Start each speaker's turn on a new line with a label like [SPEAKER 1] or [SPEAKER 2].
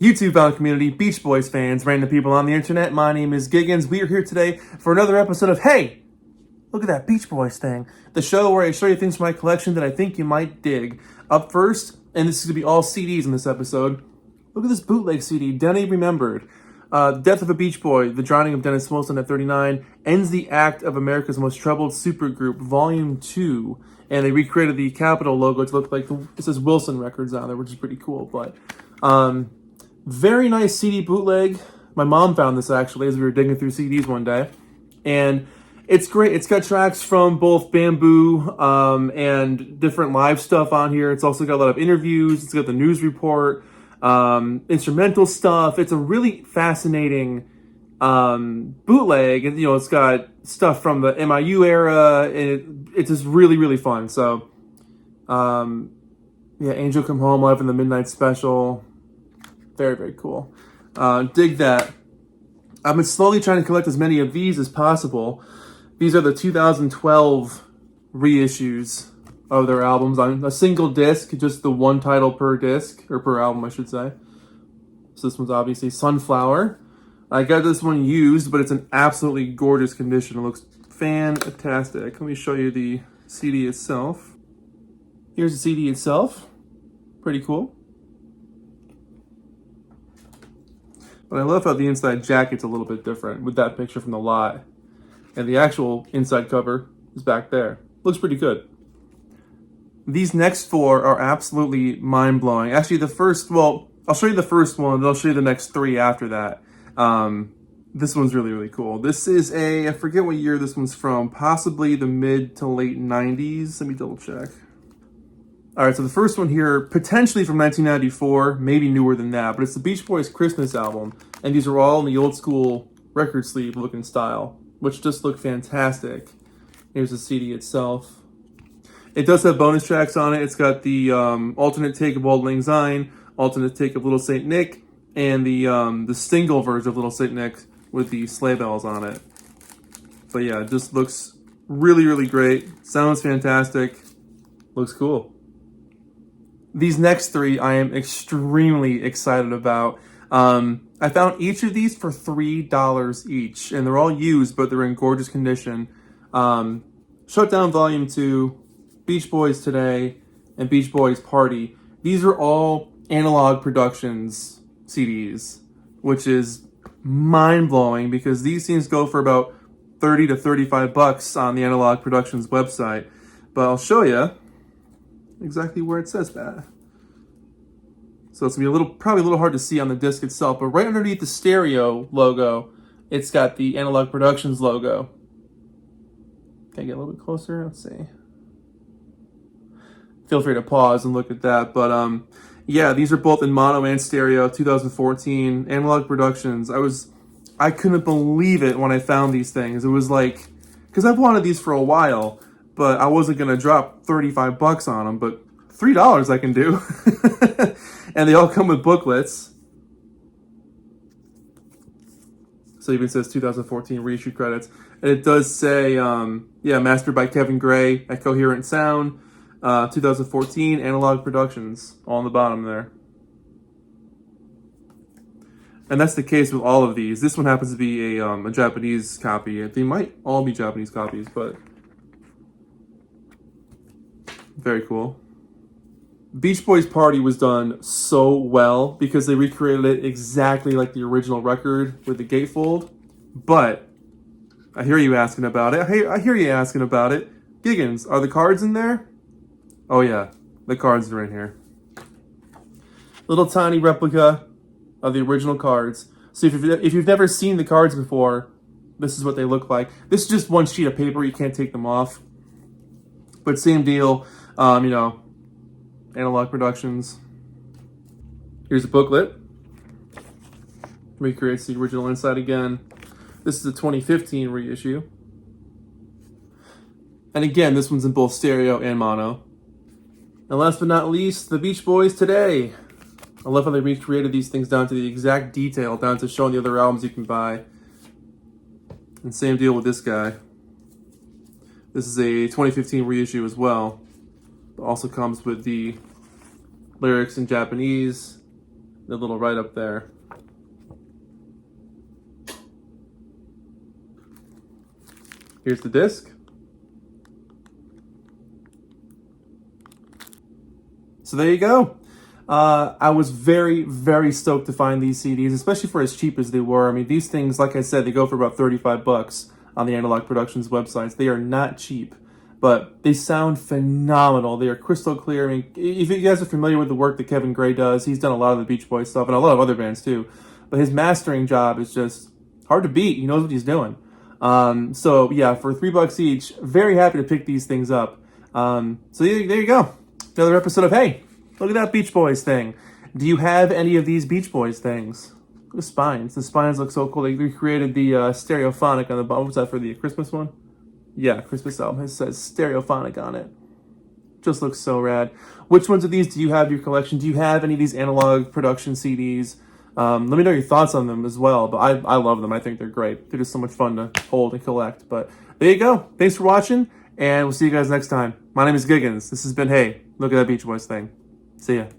[SPEAKER 1] YouTube bound community, Beach Boys fans, random people on the internet. My name is Giggens. We are here today for another episode of Hey, look at that Beach Boys thing. The show where I show you things from my collection that I think you might dig. Up first, and this is going to be all CDs in this episode. Look at this bootleg CD, Denny Remembered. Death of a Beach Boy, The Drowning of Dennis Wilson at 39, ends the act of America's Most Troubled Supergroup, Volume 2. And they recreated the Capitol logo to look like it says Wilson Records on there, which is pretty cool. But very nice CD bootleg. My mom found this actually as we were digging through CDs one day. And it's great. It's got tracks from both Bamboo and different live stuff on here. It's also got a lot of interviews. It's got the news report, instrumental stuff. It's a really fascinating bootleg. And, it's got stuff from the MIU era. And it's just really, really fun. So, Angel Come Home Live in the Midnight Special. Very, very cool. Dig that. I've been slowly trying to collect as many of these as possible. These are the 2012 reissues of their albums on a single disc, just the one title per disc, or per album, I should say. So this one's obviously Sunflower. I got this one used, but it's in absolutely gorgeous condition. It looks fantastic. Let me show you the CD itself. Here's the CD itself. Pretty cool. But I love how the inside jacket's a little bit different with that picture from the lot. And the actual inside cover is back there. Looks pretty good. These next four are absolutely mind-blowing. Actually, I'll show you the first one, then I'll show you the next three after that. This one's really, really cool. This is I forget what year this one's from, possibly the mid to late 90s. Let me double check. All right, so the first one here, potentially from 1994, maybe newer than that, but it's the Beach Boys Christmas album, and these are all in the old school record sleeve looking style, which just look fantastic. Here's the CD itself. It does have bonus tracks on it. It's got the alternate take of Auld Lang Syne, alternate take of Little Saint Nick, and the single version of Little Saint Nick with the sleigh bells on it. But yeah, it just looks really, really great. Sounds fantastic. Looks cool. These next three I am extremely excited about. I found each of these for $3 each, and they're all used, but they're in gorgeous condition. Shutdown Volume 2, Beach Boys Today, and Beach Boys Party. These are all Analog Productions CDs, which is mind-blowing because these things go for about $30 to $35 on the Analog Productions website. But I'll show you exactly where it says that. So it's gonna be probably a little hard to see on the disc itself, but right underneath the stereo logo, it's got the Analog Productions logo. Can I get a little bit closer? Let's see. Feel free to pause and look at that. But yeah, these are both in mono and stereo, 2014, Analog Productions. I couldn't believe it when I found these things. It was like, because I've wanted these for a while, but I wasn't gonna drop $35 on them, but $3 I can do. And they all come with booklets. So even says 2014 reissue credits. And it does say, mastered by Kevin Gray at Coherent Sound, 2014 Analog Productions, all on the bottom there. And that's the case with all of these. This one happens to be a Japanese copy. They might all be Japanese copies, but very cool. Beach Boys Party was done so well because they recreated it exactly like the original record with the gatefold. But I hear you asking about it. I hear you asking about it. Giggens, are the cards in there? Oh yeah, the cards are in here. Little tiny replica of the original cards. So if you've never seen the cards before, this is what they look like. This is just one sheet of paper. You can't take them off. But same deal, Analog Productions. Here's a booklet. Recreates the original inside again. This is a 2015 reissue. And again, this one's in both stereo and mono. And last but not least, the Beach Boys Today. I love how they recreated these things down to the exact detail, down to showing the other albums you can buy. And same deal with this guy. This is a 2015 reissue as well. It also comes with the lyrics in Japanese The little right up there. Here's the disc. So there you go. I was very, very stoked to find these CDs, especially for as cheap as they were. I mean, these things, like I said, they go for about 35 bucks on the Analog Productions websites. They are not cheap, but they sound phenomenal. They are crystal clear. I mean, if you guys are familiar with the work that Kevin Gray does, he's done a lot of the Beach Boys stuff and a lot of other bands too. But his mastering job is just hard to beat. He knows what he's doing. So yeah, for $3 each, very happy to pick these things up. So there you go. Another episode of Hey, look at that Beach Boys thing. Do you have any of these Beach Boys things? Look at the spines. The spines look so cool. They recreated the stereophonic on the bottom. What was that for the Christmas one? Yeah, Christmas album. It says stereophonic on it. Just looks so rad. Which ones of these do you have in your collection? Do you have any of these Analog Production CDs? Let me know your thoughts on them as well. But I love them. I think they're great. They're just so much fun to hold and collect. But there you go. Thanks for watching, and we'll see you guys next time. My name is Giggens. This has been Hey, look at that Beach Boys thing. See ya.